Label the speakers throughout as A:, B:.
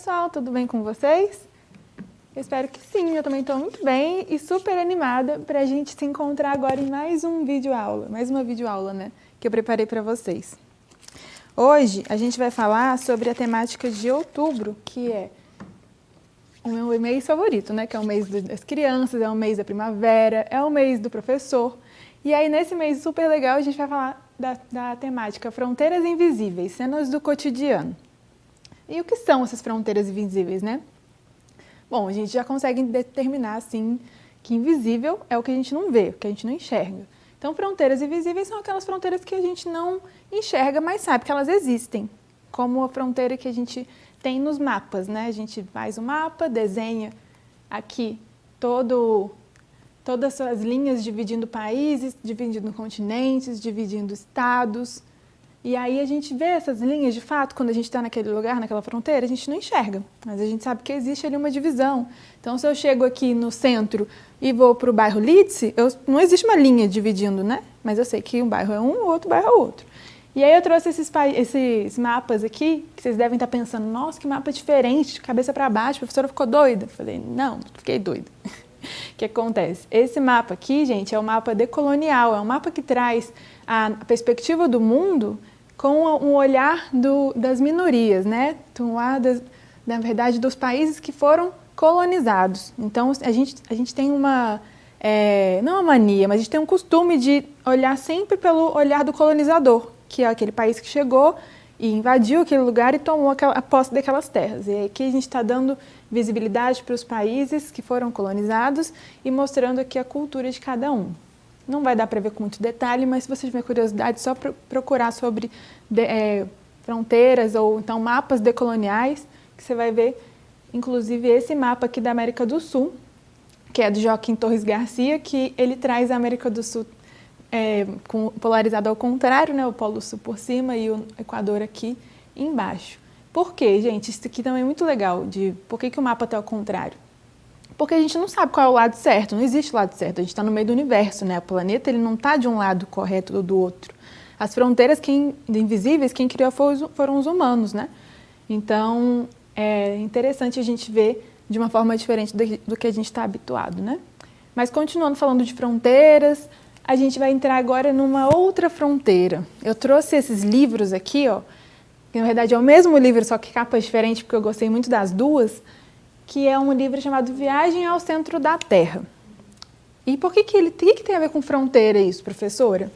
A: pessoal, tudo bem com vocês? Eu espero que sim, eu também estou muito bem e super animada para a gente se encontrar agora em mais uma videoaula, né, que eu preparei para vocês. Hoje a gente vai falar sobre a temática de outubro, que é o meu mês favorito, né, que é o mês das crianças, é o mês da primavera, é o mês do professor. E aí nesse mês super legal a gente vai falar da temática Fronteiras Invisíveis, cenas do cotidiano. E o que são essas fronteiras invisíveis, né? Bom, a gente já consegue determinar, assim, que invisível é o que a gente não vê, o que a gente não enxerga. Então, fronteiras invisíveis são aquelas fronteiras que a gente não enxerga, mas sabe que elas existem. Como a fronteira que a gente tem nos mapas, né? A gente faz o mapa, desenha aqui todas as linhas dividindo países, dividindo continentes, dividindo estados. E aí a gente vê essas linhas, de fato, quando a gente está naquele lugar, naquela fronteira, a gente não enxerga, mas a gente sabe que existe ali uma divisão. Então, se eu chego aqui no centro e vou para o bairro Lídice, não existe uma linha dividindo, né? Mas eu sei que um bairro é um, o outro bairro é outro. E aí eu trouxe esses mapas aqui, que vocês devem estar pensando, nossa, que mapa diferente, de cabeça para baixo, a professora ficou doida. Eu falei, não fiquei doida. O que acontece? Esse mapa aqui, gente, é o mapa decolonial, é um mapa que traz a perspectiva do mundo com um olhar das minorias, né? Um olhar, na verdade, dos países que foram colonizados. Então, a gente tem não uma mania, mas a gente tem um costume de olhar sempre pelo olhar do colonizador, que é aquele país que chegou e invadiu aquele lugar e tomou a posse daquelas terras. E aqui a gente está dando visibilidade para os países que foram colonizados e mostrando aqui a cultura de cada um. Não vai dar para ver com muito detalhe, mas se você tiver curiosidade, é só procurar sobre fronteiras ou então mapas decoloniais, que você vai ver, inclusive, esse mapa aqui da América do Sul, que é do Joaquim Torres Garcia, que ele traz a América do Sul polarizado ao contrário, né? O Polo Sul por cima e o Equador aqui embaixo. Por quê, gente? Isso aqui também é muito legal, por que o mapa está ao contrário? Porque a gente não sabe qual é o lado certo, não existe lado certo, a gente está no meio do universo, né? O planeta ele não está de um lado correto ou do outro. As fronteiras invisíveis, quem criou foram os humanos, né? Então, é interessante a gente ver de uma forma diferente do que a gente está habituado, né? Mas continuando falando de fronteiras, a gente vai entrar agora numa outra fronteira. Eu trouxe esses livros aqui, ó, que na verdade é o mesmo livro, só que capa diferente, porque eu gostei muito das duas, que é um livro chamado Viagem ao Centro da Terra. E por que tem a ver com fronteira isso, professora?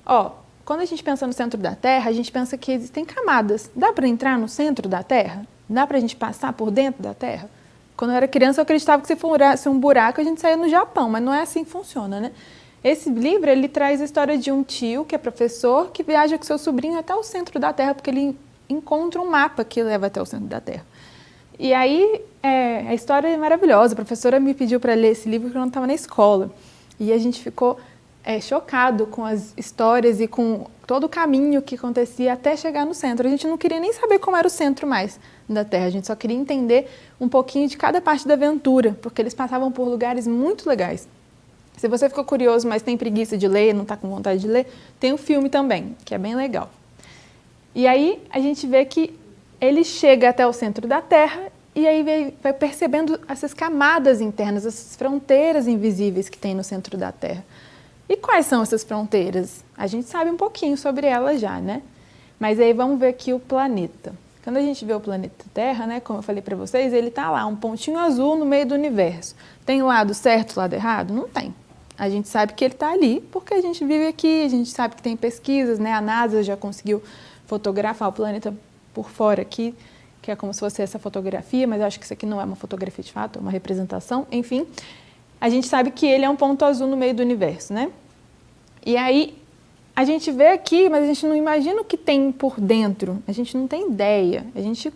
A: Ó, quando a gente pensa no centro da Terra, a gente pensa que existem camadas. Dá para entrar no centro da Terra? Dá para a gente passar por dentro da Terra? Quando eu era criança, eu acreditava que se fosse um buraco, a gente saía no Japão, mas não é assim que funciona, né? Esse livro, ele traz a história de um tio, que é professor, que viaja com seu sobrinho até o centro da Terra, porque ele encontra um mapa que leva até o centro da Terra. E aí, a história é maravilhosa. A professora me pediu para ler esse livro quando eu estava na escola. E a gente ficou chocado com as histórias e com todo o caminho que acontecia até chegar no centro. A gente não queria nem saber como era o centro mais da Terra. A gente só queria entender um pouquinho de cada parte da aventura, porque eles passavam por lugares muito legais. Se você ficou curioso, mas tem preguiça de ler, não está com vontade de ler, tem um filme também, que é bem legal. E aí a gente vê que ele chega até o centro da Terra e aí vai percebendo essas camadas internas, essas fronteiras invisíveis que tem no centro da Terra. E quais são essas fronteiras? A gente sabe um pouquinho sobre elas já, né? Mas aí vamos ver aqui o planeta. Quando a gente vê o planeta Terra, né, como eu falei para vocês, ele está lá, um pontinho azul no meio do universo. Tem o lado certo, o lado errado? Não tem. A gente sabe que ele está ali porque a gente vive aqui, a gente sabe que tem pesquisas, né? A NASA já conseguiu fotografar o planeta por fora aqui, que é como se fosse essa fotografia, mas eu acho que isso aqui não é uma fotografia de fato, é uma representação, enfim. A gente sabe que ele é um ponto azul no meio do universo, né? E aí, a gente vê aqui, mas a gente não imagina o que tem por dentro, a gente não tem ideia, a gente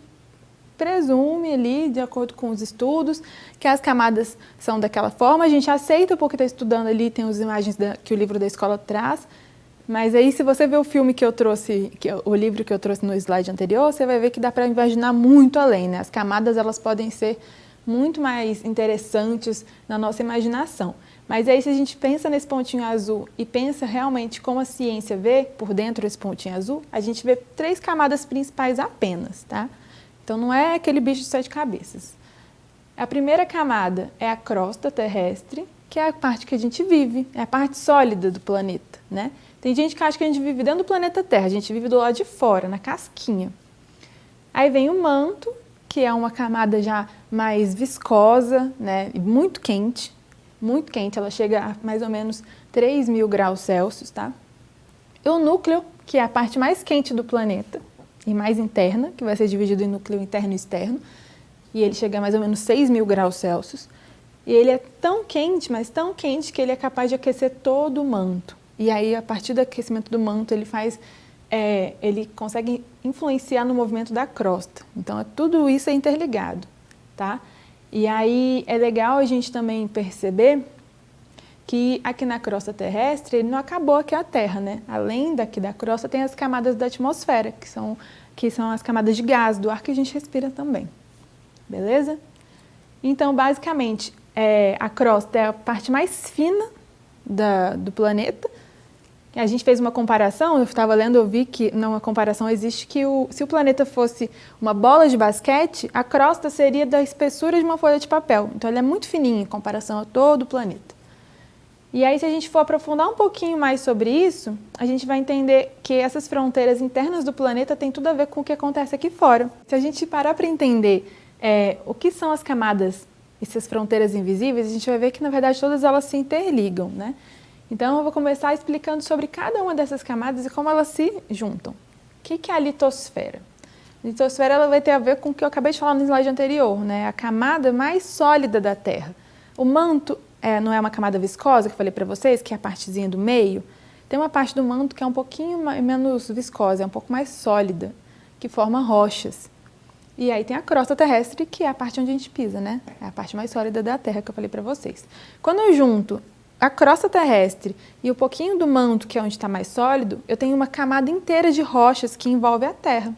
A: presume ali, de acordo com os estudos, que as camadas são daquela forma, a gente aceita porque está estudando ali, tem as imagens que o livro da escola traz, mas aí se você ver o filme que eu trouxe, o livro que eu trouxe no slide anterior, você vai ver que dá para imaginar muito além, né? As camadas elas podem ser muito mais interessantes na nossa imaginação. Mas aí se a gente pensa nesse pontinho azul e pensa realmente como a ciência vê por dentro desse pontinho azul, a gente vê 3 camadas principais apenas, tá? Então não é aquele bicho de 7 cabeças. A primeira camada é a crosta terrestre, que é a parte que a gente vive, é a parte sólida do planeta, né? Tem gente que acha que a gente vive dentro do planeta Terra, a gente vive do lado de fora, na casquinha. Aí vem o manto, que é uma camada já mais viscosa, né? E muito quente, ela chega a mais ou menos 3.000 graus Celsius, tá? E o núcleo, que é a parte mais quente do planeta e mais interna, que vai ser dividido em núcleo interno e externo, e ele chega a mais ou menos 6.000 graus Celsius. E ele é tão quente, mas tão quente, que ele é capaz de aquecer todo o manto. E aí, a partir do aquecimento do manto, ele consegue influenciar no movimento da crosta. Então, tudo isso é interligado, tá? E aí, é legal a gente também perceber que aqui na crosta terrestre, ele não acabou aqui a Terra, né? Além daqui da crosta, tem as camadas da atmosfera, que são as camadas de gás, do ar que a gente respira também. Beleza? Então, basicamente, a crosta é a parte mais fina do planeta. A gente fez uma comparação, eu estava lendo, eu vi que uma comparação existe que se o planeta fosse uma bola de basquete, a crosta seria da espessura de uma folha de papel. Então, ela é muito fininha em comparação a todo o planeta. E aí, se a gente for aprofundar um pouquinho mais sobre isso, a gente vai entender que essas fronteiras internas do planeta têm tudo a ver com o que acontece aqui fora. Se a gente parar para entender o que são as camadas, essas fronteiras invisíveis, a gente vai ver que, na verdade, todas elas se interligam, né? Então, eu vou começar explicando sobre cada uma dessas camadas e como elas se juntam. O que é a litosfera? A litosfera ela vai ter a ver com o que eu acabei de falar no slide anterior, né? A camada mais sólida da Terra. O manto não é uma camada viscosa, que eu falei para vocês, que é a partezinha do meio. Tem uma parte do manto que é um pouquinho menos viscosa, é um pouco mais sólida, que forma rochas. E aí tem a crosta terrestre, que é a parte onde a gente pisa, né? É a parte mais sólida da Terra, que eu falei para vocês. Quando eu junto a crosta terrestre e o pouquinho do manto, que é onde está mais sólido, eu tenho uma camada inteira de rochas que envolve a Terra.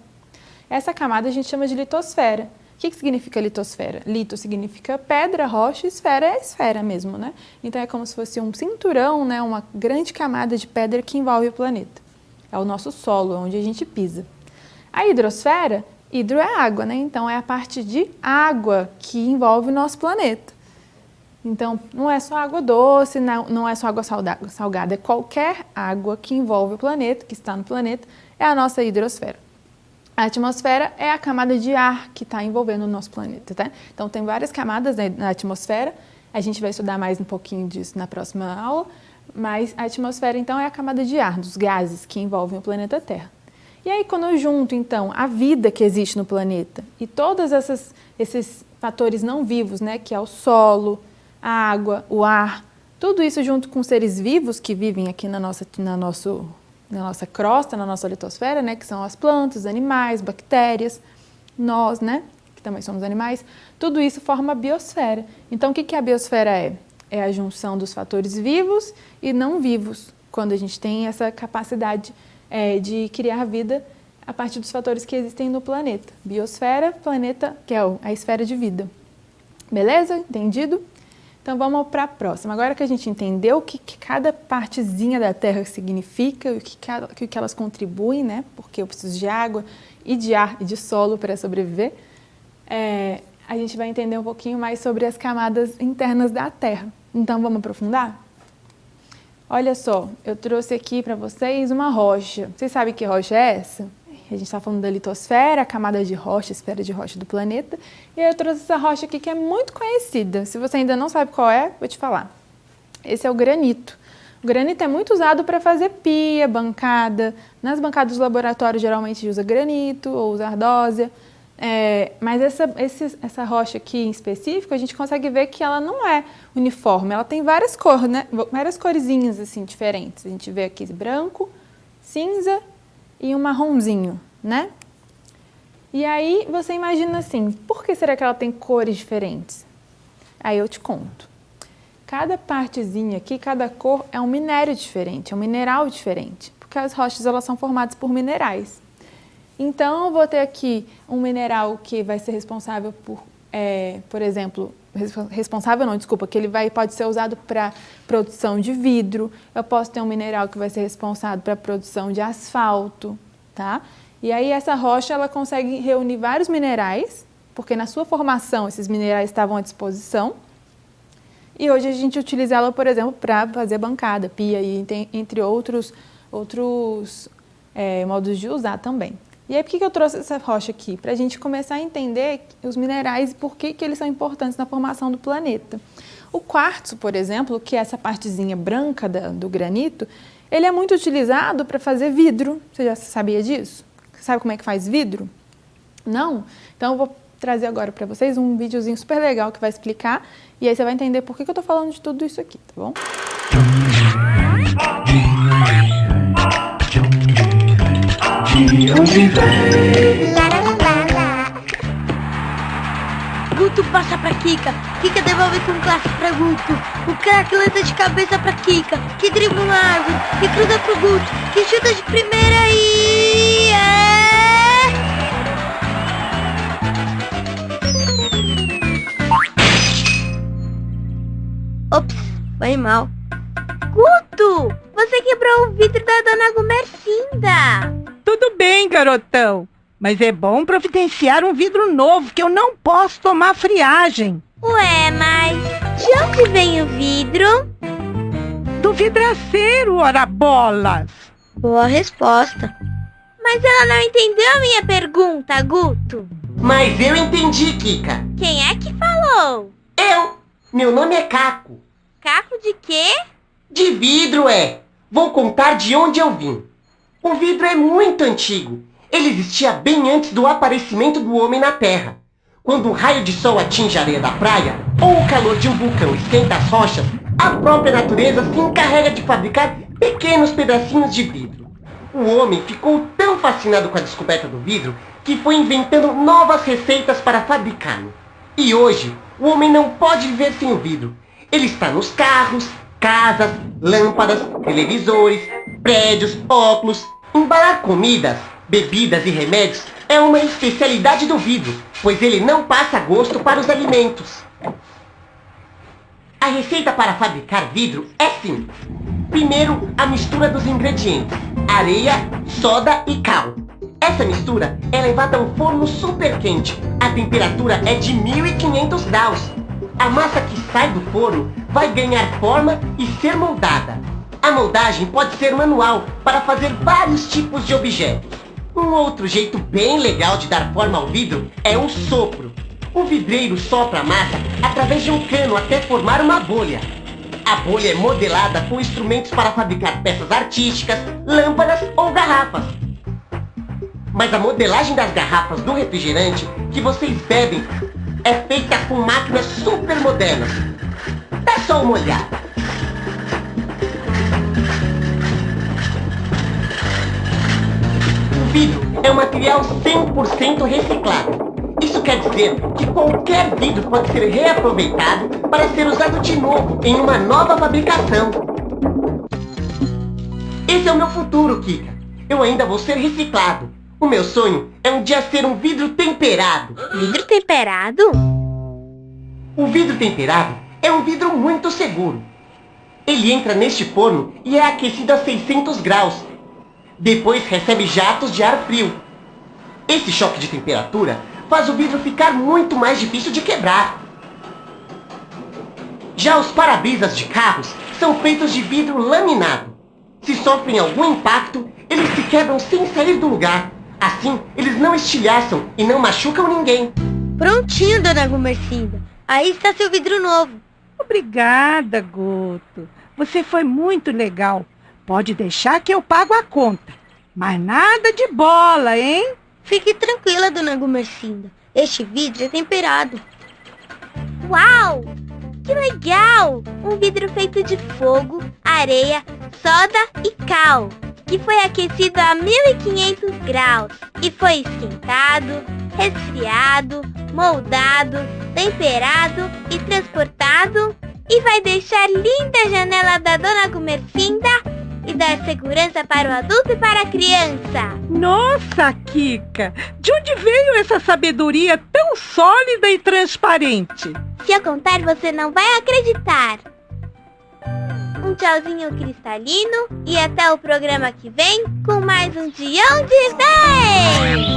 A: Essa camada a gente chama de litosfera. O que significa litosfera? Lito significa pedra, rocha, e esfera é esfera mesmo, né? Então é como se fosse um cinturão, né? Uma grande camada de pedra que envolve o planeta. É o nosso solo, onde a gente pisa. A hidrosfera, hidro é água, né? Então é a parte de água que envolve o nosso planeta. Então não é só água doce, não é só água salgada, é qualquer água que envolve o planeta, que está no planeta, é a nossa hidrosfera. A atmosfera é a camada de ar que está envolvendo o nosso planeta, tá? Então, tem várias camadas na atmosfera, a gente vai estudar mais um pouquinho disso na próxima aula, mas a atmosfera, então, é a camada de ar, dos gases que envolvem o planeta Terra. E aí, quando eu junto, então, a vida que existe no planeta e todos esses fatores não vivos, né, que é o solo, a água, o ar, tudo isso junto com seres vivos que vivem aqui na nossa crosta, na nossa litosfera, né, que são as plantas, os animais, bactérias, nós, né, que também somos animais, tudo isso forma a biosfera. Então, o que a biosfera é? É a junção dos fatores vivos e não vivos, quando a gente tem essa capacidade de criar vida a partir dos fatores que existem no planeta. Biosfera, planeta, que é a esfera de vida. Beleza? Entendido? Então, vamos para a próxima. Agora que a gente entendeu o que cada partezinha da Terra significa, o que elas contribuem, né? Porque eu preciso de água e de ar e de solo para sobreviver, a gente vai entender um pouquinho mais sobre as camadas internas da Terra. Então, vamos aprofundar? Olha só, eu trouxe aqui para vocês uma rocha. Vocês sabem que rocha é essa? A gente está falando da litosfera, a camada de rocha, esfera de rocha do planeta. E eu trouxe essa rocha aqui que é muito conhecida. Se você ainda não sabe qual é, vou te falar. Esse é o granito. O granito é muito usado para fazer pia, bancada. Nas bancadas do laboratório, geralmente usa granito ou usa ardósia. Mas essa rocha aqui em específico, a gente consegue ver que ela não é uniforme. Ela tem várias cores, né? Várias corzinhas assim, diferentes. A gente vê aqui branco, cinza e um marronzinho, né? E aí você imagina assim, por que será que ela tem cores diferentes? Aí eu te conto. Cada partezinha aqui, cada cor é um minério diferente, é um mineral diferente, porque as rochas elas são formadas por minerais. Então eu vou ter aqui um mineral que vai ser responsável por exemplo, que ele pode ser usado para produção de vidro. Eu posso ter um mineral que vai ser responsável para a produção de asfalto, tá? E aí essa rocha ela consegue reunir vários minerais, porque na sua formação esses minerais estavam à disposição. E hoje a gente utiliza ela, por exemplo, para fazer bancada, pia e entre outros modos de usar também. E aí por que eu trouxe essa rocha aqui? Para a gente começar a entender os minerais e por que eles são importantes na formação do planeta. O quartzo, por exemplo, que é essa partezinha branca do granito, ele é muito utilizado para fazer vidro. Você já sabia disso? Sabe como é que faz vidro? Não? Então eu vou trazer agora para vocês um videozinho super legal que vai explicar e aí você vai entender por que eu estou falando de tudo isso aqui, tá bom?
B: Guto passa pra Kika, Kika devolve com classe pra Guto. O craque lança de cabeça pra Kika, que dribla uma árvore, que cruza pro Guto, que chuta de primeira e... Ops, foi mal. Guto, você quebrou o vidro da Dona Gumercinda.
C: Tudo bem, garotão. Mas é bom providenciar um vidro novo, que eu não posso tomar friagem.
B: Ué, mas de onde vem o vidro?
C: Do vidraceiro, ora bolas.
B: Boa resposta. Mas ela não entendeu a minha pergunta, Guto.
D: Mas eu entendi, Kika.
B: Quem é que falou?
D: Eu. Meu nome é Caco.
B: Caco de quê?
D: De vidro é. Vou contar de onde eu vim. O vidro é muito antigo. Ele existia bem antes do aparecimento do homem na Terra. Quando um raio de sol atinge a areia da praia, ou o calor de um vulcão esquenta as rochas, a própria natureza se encarrega de fabricar pequenos pedacinhos de vidro. O homem ficou tão fascinado com a descoberta do vidro que foi inventando novas receitas para fabricá-lo. E hoje, o homem não pode viver sem o vidro. Ele está nos carros, casas, lâmpadas, televisores, prédios, óculos. Embalar comidas, bebidas e remédios é uma especialidade do vidro, pois ele não passa gosto para os alimentos. A receita para fabricar vidro é simples. Primeiro, a mistura dos ingredientes: areia, soda e cal. Essa mistura é levada a um forno super quente. A temperatura é de 1500 graus. A massa que sai do forno vai ganhar forma e ser moldada. A moldagem pode ser manual para fazer vários tipos de objetos. Um outro jeito bem legal de dar forma ao vidro é o sopro. O vidreiro sopra a massa através de um cano até formar uma bolha. A bolha é modelada com instrumentos para fabricar peças artísticas, lâmpadas ou garrafas. Mas a modelagem das garrafas do refrigerante que vocês bebem é feita com máquinas super modernas. Dá só uma olhada. O vidro é um material 100% reciclável. Isso quer dizer que qualquer vidro pode ser reaproveitado para ser usado de novo em uma nova fabricação. Esse é o meu futuro, Kika. Eu ainda vou ser reciclado. O meu sonho é um dia ser um vidro temperado.
B: Vidro temperado?
D: O vidro temperado é um vidro muito seguro. Ele entra neste forno e é aquecido a 600 graus. Depois recebe jatos de ar frio. Esse choque de temperatura faz o vidro ficar muito mais difícil de quebrar. Já os para-brisas de carros são feitos de vidro laminado. Se sofrem algum impacto, eles se quebram sem sair do lugar. Assim, eles não estilhaçam e não machucam ninguém.
B: Prontinho, Dona Gumercinda. Aí está seu vidro novo.
C: Obrigada, Guto. Você foi muito legal. Pode deixar que eu pago a conta. Mas nada de bola, hein?
B: Fique tranquila, Dona Gumercinda. Este vidro é temperado. Uau! Que legal! Um vidro feito de fogo, areia, soda e cal, que foi aquecido a 1500 graus e foi esquentado, resfriado, moldado, temperado e transportado e vai deixar linda a janela da Dona Gumercinda e dar segurança para o adulto e para a criança.
C: Nossa, Kika! De onde veio essa sabedoria tão sólida e transparente?
B: Se eu contar, você não vai acreditar. Um Um tchauzinho cristalino e até o programa que vem com mais um De Onde Vem!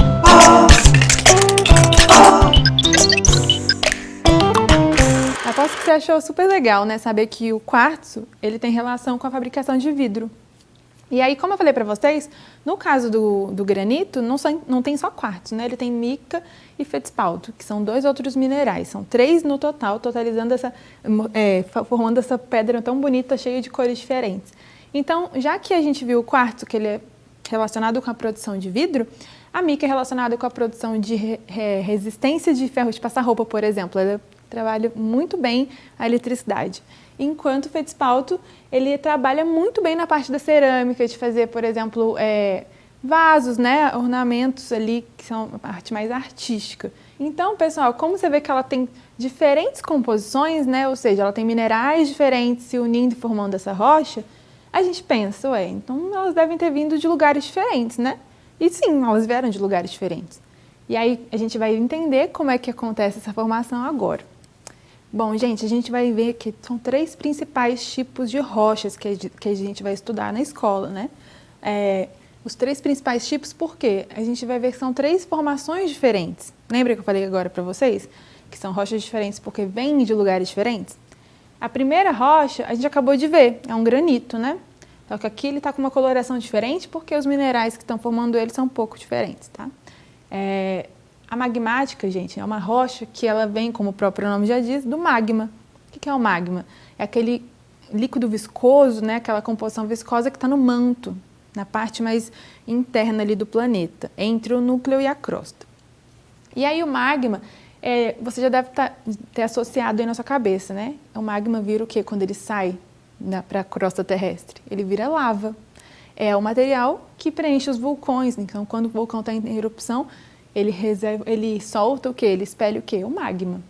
A: Aposto que você achou super legal, né? Saber que o quartzo, ele tem relação com a fabricação de vidro. E aí, como eu falei para vocês, no caso do granito, não tem só quartzo, né? Ele tem mica e feldspato, que são 2 outros minerais. São 3 no total, totalizando formando essa pedra tão bonita, cheia de cores diferentes. Então, já que a gente viu o quartzo, que ele é relacionado com a produção de vidro, a mica é relacionada com a produção de resistência de ferro de passar roupa, por exemplo. Ela trabalha muito bem a eletricidade. Enquanto o feldspato, ele trabalha muito bem na parte da cerâmica, de fazer, por exemplo, vasos, né, ornamentos ali, que são a parte mais artística. Então, pessoal, como você vê que ela tem diferentes composições, né, ou seja, ela tem minerais diferentes se unindo e formando essa rocha, a gente pensa, então elas devem ter vindo de lugares diferentes, né? E sim, elas vieram de lugares diferentes. E aí a gente vai entender como é que acontece essa formação agora. Bom, gente, a gente vai ver que são 3 principais tipos de rochas que a gente vai estudar na escola, né? Os 3 principais tipos, por quê? A gente vai ver que são 3 formações diferentes. Lembra que eu falei agora para vocês? Que são rochas diferentes porque vêm de lugares diferentes? A primeira rocha, a gente acabou de ver, é um granito, né? Só que aqui ele está com uma coloração diferente porque os minerais que estão formando ele são um pouco diferentes, tá? A magmática, gente, é uma rocha que ela vem, como o próprio nome já diz, do magma. O que é o magma? É aquele líquido viscoso, né? Aquela composição viscosa que está no manto, na parte mais interna ali do planeta, entre o núcleo e a crosta. E aí o magma, você já deve ter associado aí na sua cabeça, né? O magma vira o quê? Quando ele sai para a crosta terrestre? Ele vira lava. É o material que preenche os vulcões. Então, quando o vulcão está em erupção, ele solta o quê? Ele espelha o quê? O magma.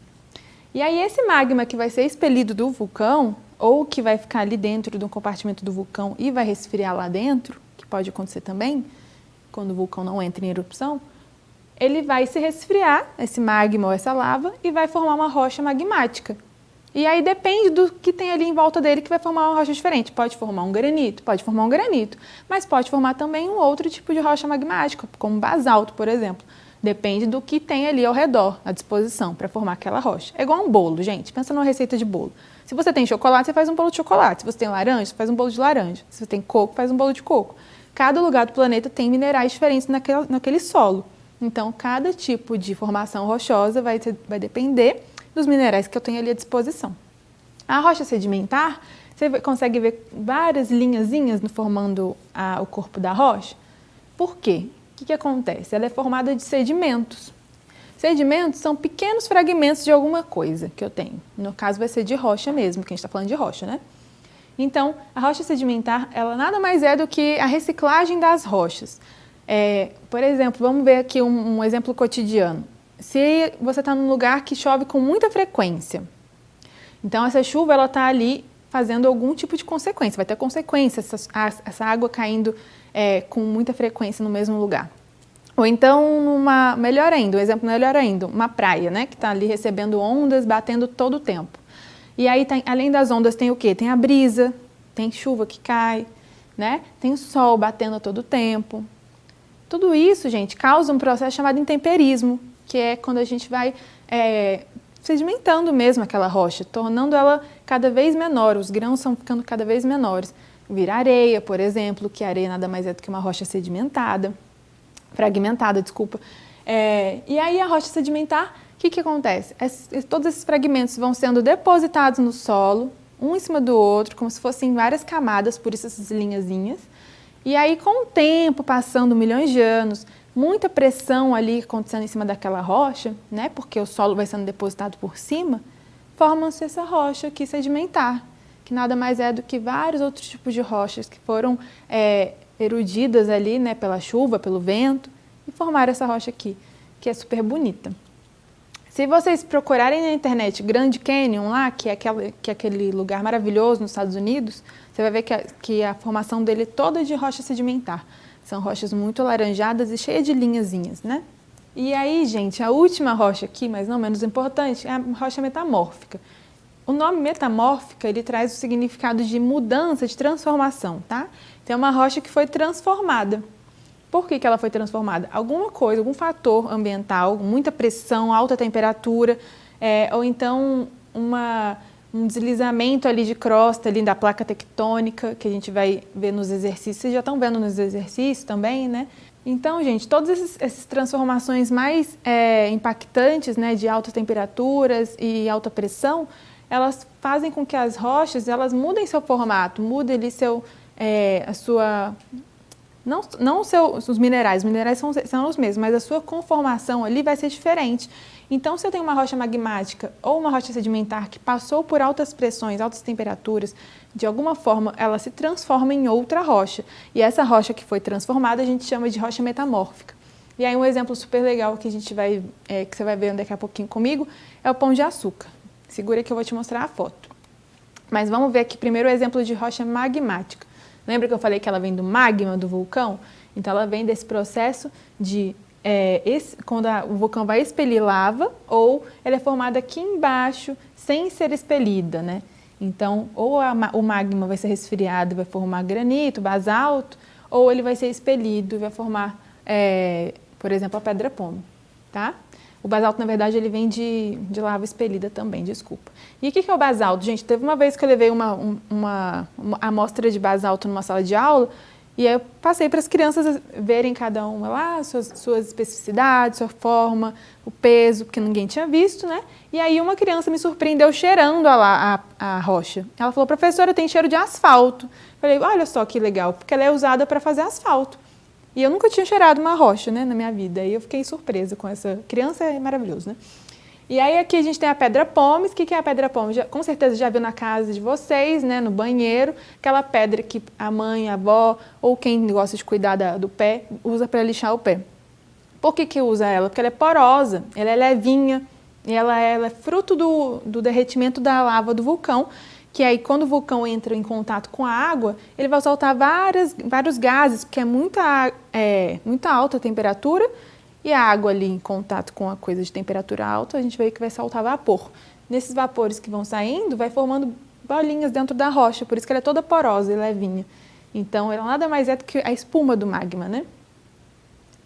A: E aí esse magma que vai ser expelido do vulcão, ou que vai ficar ali dentro do compartimento do vulcão e vai resfriar lá dentro, que pode acontecer também, quando o vulcão não entra em erupção, ele vai se resfriar, esse magma ou essa lava, e vai formar uma rocha magmática. E aí depende do que tem ali em volta dele que vai formar uma rocha diferente. Pode formar um granito, mas pode formar também um outro tipo de rocha magmática, como basalto, por exemplo. Depende do que tem ali ao redor, à disposição, para formar aquela rocha. É igual um bolo, gente. Pensa numa receita de bolo. Se você tem chocolate, você faz um bolo de chocolate. Se você tem laranja, você faz um bolo de laranja. Se você tem coco, faz um bolo de coco. Cada lugar do planeta tem minerais diferentes naquele solo. Então, cada tipo de formação rochosa vai depender dos minerais que eu tenho ali à disposição. A rocha sedimentar, você consegue ver várias linhazinhas formando o corpo da rocha. Por quê? O que acontece? Ela é formada de sedimentos. Sedimentos são pequenos fragmentos de alguma coisa que eu tenho. No caso, vai ser de rocha mesmo, que a gente está falando de rocha, né? Então, a rocha sedimentar, ela nada mais é do que a reciclagem das rochas. Por exemplo, vamos ver aqui um exemplo cotidiano. Se você está num lugar que chove com muita frequência, então essa chuva ela está ali fazendo algum tipo de consequência, vai ter consequência essa água caindo com muita frequência no mesmo lugar. Ou então, um exemplo melhor ainda, uma praia, né, que está ali recebendo ondas, batendo todo o tempo. E aí, além das ondas, tem o quê? Tem a brisa, tem chuva que cai, né? Tem o sol batendo a todo tempo. Tudo isso, gente, causa um processo chamado intemperismo, que é quando a gente vai sedimentando mesmo aquela rocha, tornando ela cada vez menor, os grãos estão ficando cada vez menores. Vira areia, por exemplo, que a areia nada mais é do que uma rocha fragmentada, desculpa. E aí a rocha sedimentar, o que acontece? Todos esses fragmentos vão sendo depositados no solo, um em cima do outro, como se fossem várias camadas, por isso essas linhazinhas. E aí, com o tempo, passando milhões de anos, muita pressão ali acontecendo em cima daquela rocha, né? Porque o solo vai sendo depositado por cima, forma-se essa rocha aqui sedimentar, que nada mais é do que vários outros tipos de rochas que foram erudidas ali, né, pela chuva, pelo vento, e formaram essa rocha aqui, que é super bonita. Se vocês procurarem na internet Grand Canyon lá, que é aquele lugar maravilhoso nos Estados Unidos, você vai ver que a formação dele é toda de rocha sedimentar. São rochas muito alaranjadas e cheias de linhazinhas, né? E aí, gente, a última rocha aqui, mas não menos importante, é a rocha metamórfica. O nome metamórfica, ele traz o significado de mudança, de transformação, tá? Então, é uma rocha que foi transformada. Por que ela foi transformada? Alguma coisa, algum fator ambiental, muita pressão, alta temperatura, ou então um deslizamento ali de crosta, ali da placa tectônica, que a gente vai ver nos exercícios. Vocês já estão vendo nos exercícios também, né? Então, gente, todas essas transformações mais impactantes, né, de altas temperaturas e alta pressão, elas fazem com que as rochas, elas mudem seu formato, mudem ali a sua... Não os minerais são os mesmos, mas a sua conformação ali vai ser diferente. Então, se eu tenho uma rocha magmática ou uma rocha sedimentar que passou por altas pressões, altas temperaturas, de alguma forma ela se transforma em outra rocha. E essa rocha que foi transformada a gente chama de rocha metamórfica. E aí um exemplo super legal que que você vai ver daqui a pouquinho comigo, é o Pão de Açúcar. Segura que eu vou te mostrar a foto. Mas vamos ver aqui primeiro o exemplo de rocha magmática. Lembra que eu falei que ela vem do magma do vulcão? Então, ela vem desse processo de quando o vulcão vai expelir lava, ou ela é formada aqui embaixo sem ser expelida, né? Então, ou o magma vai ser resfriado e vai formar granito, basalto, ou ele vai ser expelido e vai formar, por exemplo, a pedra pome, tá? O basalto, na verdade, ele vem de lava expelida também, desculpa. E o que é o basalto? Gente, teve uma vez que eu levei uma amostra de basalto numa sala de aula e aí eu passei para as crianças verem cada uma lá, suas especificidades, sua forma, o peso, porque ninguém tinha visto, né? E aí uma criança me surpreendeu cheirando a rocha. Ela falou, professora, tem cheiro de asfalto. Eu falei, olha só que legal, porque ela é usada para fazer asfalto. E eu nunca tinha cheirado uma rocha, né, na minha vida. E eu fiquei surpresa com essa criança, é maravilhoso, né? E aí aqui a gente tem a pedra pomes. O que é a pedra pomes? Com certeza já viu na casa de vocês, né, no banheiro, aquela pedra que a mãe, a avó ou quem gosta de cuidar do pé usa para lixar o pé. Por que usa ela? Porque ela é porosa, ela é levinha e ela é fruto do derretimento da lava do vulcão, que aí quando o vulcão entra em contato com a água, ele vai soltar vários gases, porque é muita alta temperatura, e a água ali em contato com a coisa de temperatura alta, a gente vê que vai soltar vapor. Nesses vapores que vão saindo, vai formando bolinhas dentro da rocha, por isso que ela é toda porosa e levinha. Então, ela nada mais é do que a espuma do magma, né?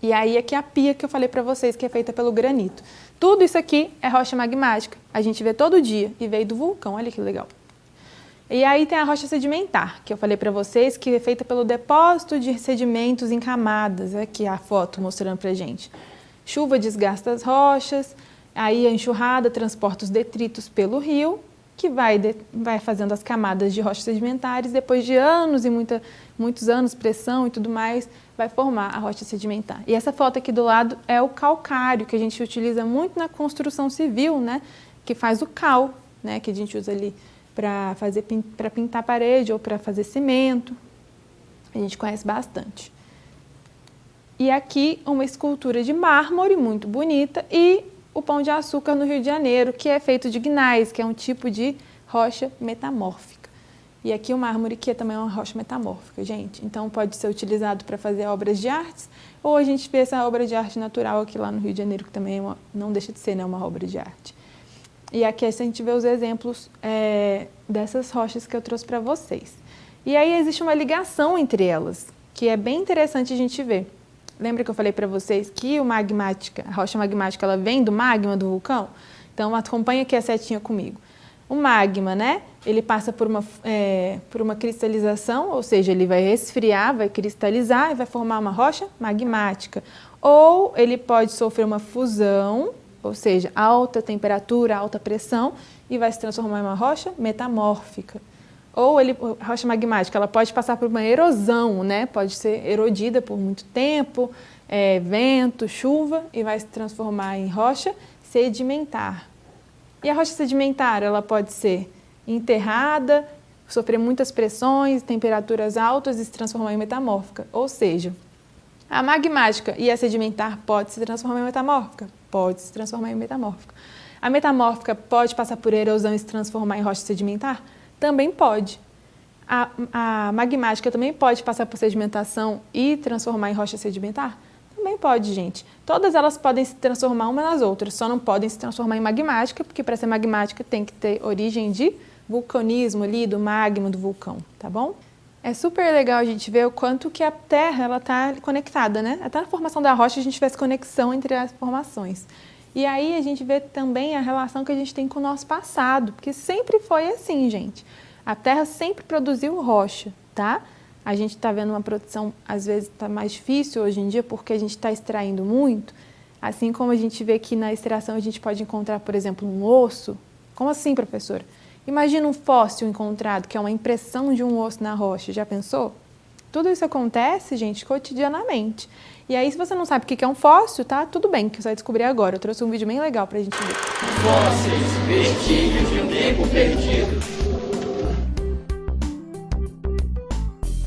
A: E aí aqui a pia que eu falei para vocês, que é feita pelo granito. Tudo isso aqui é rocha magmática. A gente vê todo dia e veio do vulcão, olha que legal. E aí tem a rocha sedimentar, que eu falei para vocês, que é feita pelo depósito de sedimentos em camadas. Aqui a foto mostrando para gente. Chuva desgasta as rochas, aí a enxurrada transporta os detritos pelo rio, que vai fazendo as camadas de rochas sedimentares. Depois de anos e muitos anos, pressão e tudo mais, vai formar a rocha sedimentar. E essa foto aqui do lado é o calcário, que a gente utiliza muito na construção civil, né? Que faz o cal, né? Que a gente usa ali para pintar a parede ou para fazer cimento. A gente conhece bastante. E aqui uma escultura de mármore muito bonita e o Pão de Açúcar no Rio de Janeiro, que é feito de gneiss, que é um tipo de rocha metamórfica. E aqui o mármore, que também é uma rocha metamórfica, gente. Então pode ser utilizado para fazer obras de artes, ou a gente vê essa obra de arte natural aqui lá no Rio de Janeiro, que também não deixa de ser, né, uma obra de arte. E aqui a gente vê os exemplos dessas rochas que eu trouxe para vocês. E aí existe uma ligação entre elas, que é bem interessante a gente ver. Lembra que eu falei para vocês que a rocha magmática, ela vem do magma do vulcão? Então acompanha aqui a setinha comigo. O magma, né? Ele passa por uma cristalização, ou seja, ele vai resfriar, vai cristalizar e vai formar uma rocha magmática. Ou ele pode sofrer uma fusão, ou seja, alta temperatura, alta pressão, e vai se transformar em uma rocha metamórfica. Ou a rocha magmática, ela pode passar por uma erosão, né? Pode ser erodida por muito tempo, vento, chuva, e vai se transformar em rocha sedimentar. E a rocha sedimentar, ela pode ser enterrada, sofrer muitas pressões, temperaturas altas e se transformar em metamórfica. Ou seja, a magmática e a sedimentar pode se transformar em metamórfica? Pode se transformar em metamórfica. A metamórfica pode passar por erosão e se transformar em rocha sedimentar? Também pode. A magmática também pode passar por sedimentação e transformar em rocha sedimentar? Também pode, gente. Todas elas podem se transformar uma nas outras, só não podem se transformar em magmática, porque para ser magmática tem que ter origem de vulcanismo ali, do magma do vulcão, tá bom? É super legal a gente ver o quanto que a Terra ela está conectada, né? Até na formação da rocha a gente vê essa conexão entre as formações. E aí a gente vê também a relação que a gente tem com o nosso passado, porque sempre foi assim, gente. A Terra sempre produziu rocha, tá? A gente está vendo uma produção, às vezes está mais difícil hoje em dia, porque a gente está extraindo muito. Assim como a gente vê que na extração a gente pode encontrar, por exemplo, um osso. Como assim, professora? Imagina um fóssil encontrado, que é uma impressão de um osso na rocha. Já pensou? Tudo isso acontece, gente, cotidianamente. E aí, se você não sabe o que é um fóssil, tá? Tudo bem, que você vai descobrir agora. Eu trouxe um vídeo bem legal pra gente ver.
E: Fósseis, vestígios de um tempo perdido.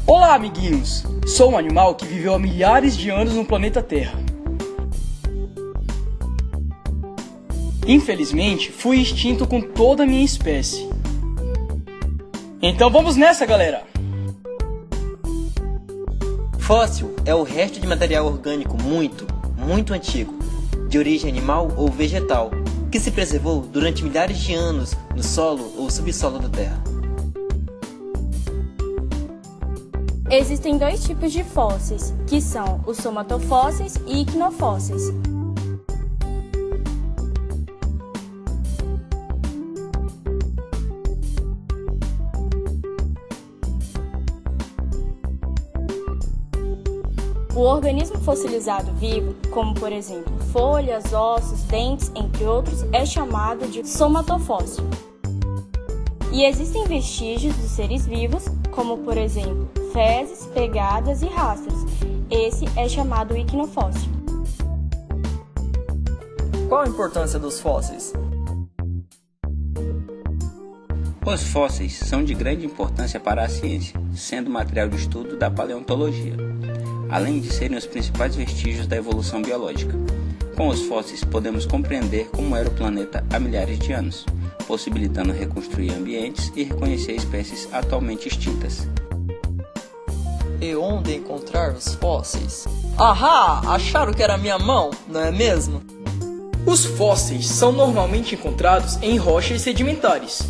F: Olá, amiguinhos! Sou um animal que viveu há milhares de anos no planeta Terra. Infelizmente, fui extinto com toda a minha espécie. Então vamos nessa, galera!
G: Fóssil é o resto de material orgânico muito antigo, de origem animal ou vegetal, que se preservou durante milhares de anos no solo ou subsolo da Terra.
H: Existem dois tipos de fósseis, que são os somatofósseis e iquinofósseis. O organismo fossilizado vivo, como por exemplo folhas, ossos, dentes, entre outros, é chamado de somatofóssil. E existem vestígios dos seres vivos, como por exemplo fezes, pegadas e rastros. Esse é chamado iquinofóssil.
I: Qual a importância dos fósseis?
J: Os fósseis são de grande importância para a ciência, sendo material de estudo da paleontologia, além de serem os principais vestígios da evolução biológica. Com os fósseis podemos compreender como era o planeta há milhares de anos, possibilitando reconstruir ambientes e reconhecer espécies atualmente extintas.
I: E onde encontrar os fósseis? Ahá! Acharam que era a minha mão, não é mesmo?
F: Os fósseis são normalmente encontrados em rochas sedimentares.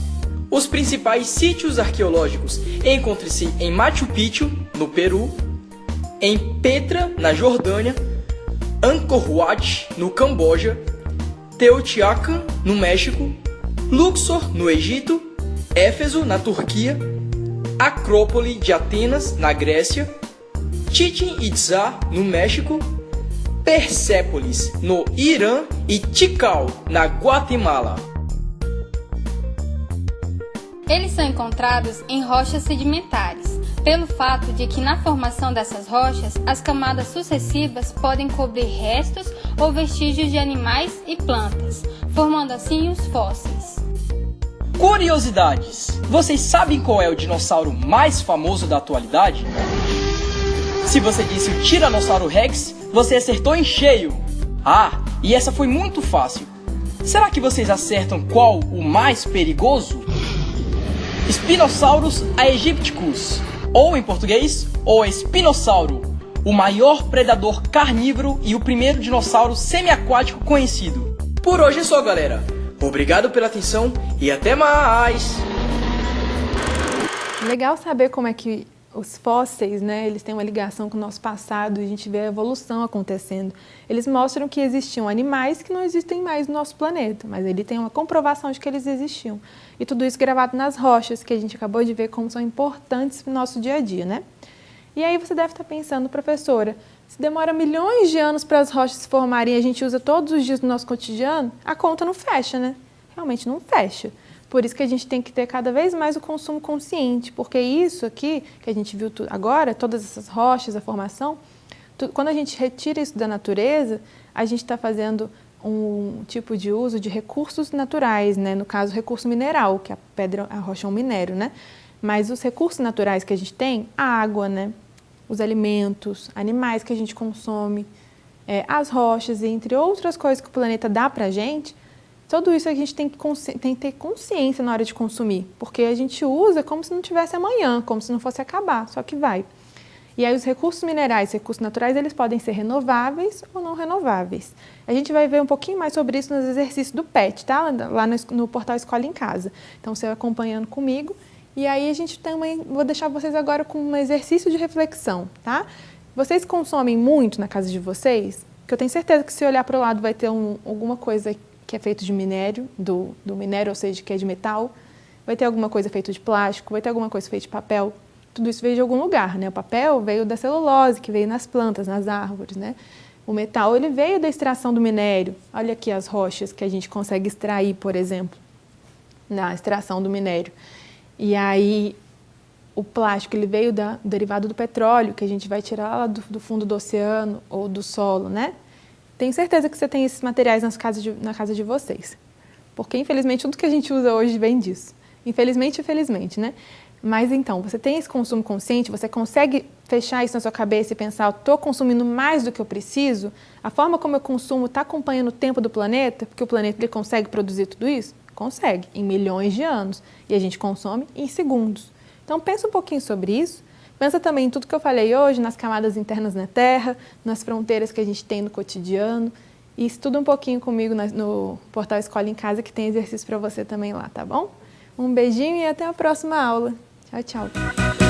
F: Os principais sítios arqueológicos encontram-se em Machu Picchu, no Peru, em Petra, na Jordânia, Angkor Wat, no Camboja, Teotihuacan, no México, Luxor, no Egito, Éfeso, na Turquia, Acrópole de Atenas, na Grécia, Chichén Itzá, no México, Persépolis, no Irã e Tikal, na Guatemala.
K: Eles são encontrados em rochas sedimentares, pelo fato de que na formação dessas rochas, as camadas sucessivas podem cobrir restos ou vestígios de animais e plantas, formando assim os fósseis.
F: Curiosidades! Vocês sabem qual é o dinossauro mais famoso da atualidade? Se você disse o Tiranossauro Rex, você acertou em cheio! Ah, e essa foi muito fácil. Será que vocês acertam qual o mais perigoso? Spinosaurus aegypticus, ou em português, o espinossauro, o maior predador carnívoro e o primeiro dinossauro semiaquático conhecido. Por hoje é só, galera. Obrigado pela atenção e até mais!
A: Legal saber como é que os fósseis, né, eles têm uma ligação com o nosso passado e a gente vê a evolução acontecendo. Eles mostram que existiam animais que não existem mais no nosso planeta, mas ele tem uma comprovação de que eles existiam. E tudo isso gravado nas rochas, que a gente acabou de ver como são importantes no nosso dia a dia, né? E aí você deve estar pensando, professora, se demora milhões de anos para as rochas se formarem e a gente usa todos os dias no nosso cotidiano, a conta não fecha, né? Realmente não fecha. Por isso que a gente tem que ter cada vez mais o consumo consciente, porque isso aqui, que a gente viu agora, todas essas rochas, a formação, quando a gente retira isso da natureza, a gente está fazendo um tipo de uso de recursos naturais, né? No caso, recurso mineral, que a pedra, a rocha é um minério, né? Mas os recursos naturais que a gente tem, a água, né? Os alimentos, animais que a gente consome, as rochas, entre outras coisas que o planeta dá para a gente, tudo isso a gente tem que ter consciência na hora de consumir, porque a gente usa como se não tivesse amanhã, como se não fosse acabar, só que vai. E aí os recursos minerais, recursos naturais, eles podem ser renováveis ou não renováveis. A gente vai ver um pouquinho mais sobre isso nos exercícios do PET, tá? Lá no portal Escola em Casa. Então, você vai acompanhando comigo. E aí a gente também, vou deixar vocês agora com um exercício de reflexão, tá? Vocês consomem muito na casa de vocês? Porque eu tenho certeza que se olhar para o lado vai ter alguma coisa que é feito de minério, do minério, ou seja, que é de metal. Vai ter alguma coisa feita de plástico, vai ter alguma coisa feita de papel. Tudo isso veio de algum lugar, né? O papel veio da celulose, que veio nas plantas, nas árvores, né? O metal, ele veio da extração do minério. Olha aqui as rochas que a gente consegue extrair, por exemplo, na extração do minério. E aí, o plástico, ele veio derivado do petróleo, que a gente vai tirar lá do fundo do oceano ou do solo, né? Tenho certeza que você tem esses materiais na casa de vocês. Porque, infelizmente, tudo que a gente usa hoje vem disso. Infelizmente e felizmente, né? Mas então, você tem esse consumo consciente, você consegue fechar isso na sua cabeça e pensar, eu estou consumindo mais do que eu preciso? A forma como eu consumo está acompanhando o tempo do planeta? Porque o planeta ele consegue produzir tudo isso? Consegue, em milhões de anos. E a gente consome em segundos. Então, pensa um pouquinho sobre isso. Pensa também em tudo que eu falei hoje, nas camadas internas na Terra, nas fronteiras que a gente tem no cotidiano. E estuda um pouquinho comigo no portal Escola em Casa, que tem exercício para você também lá, tá bom? Um beijinho e até a próxima aula. Tchau, tchau.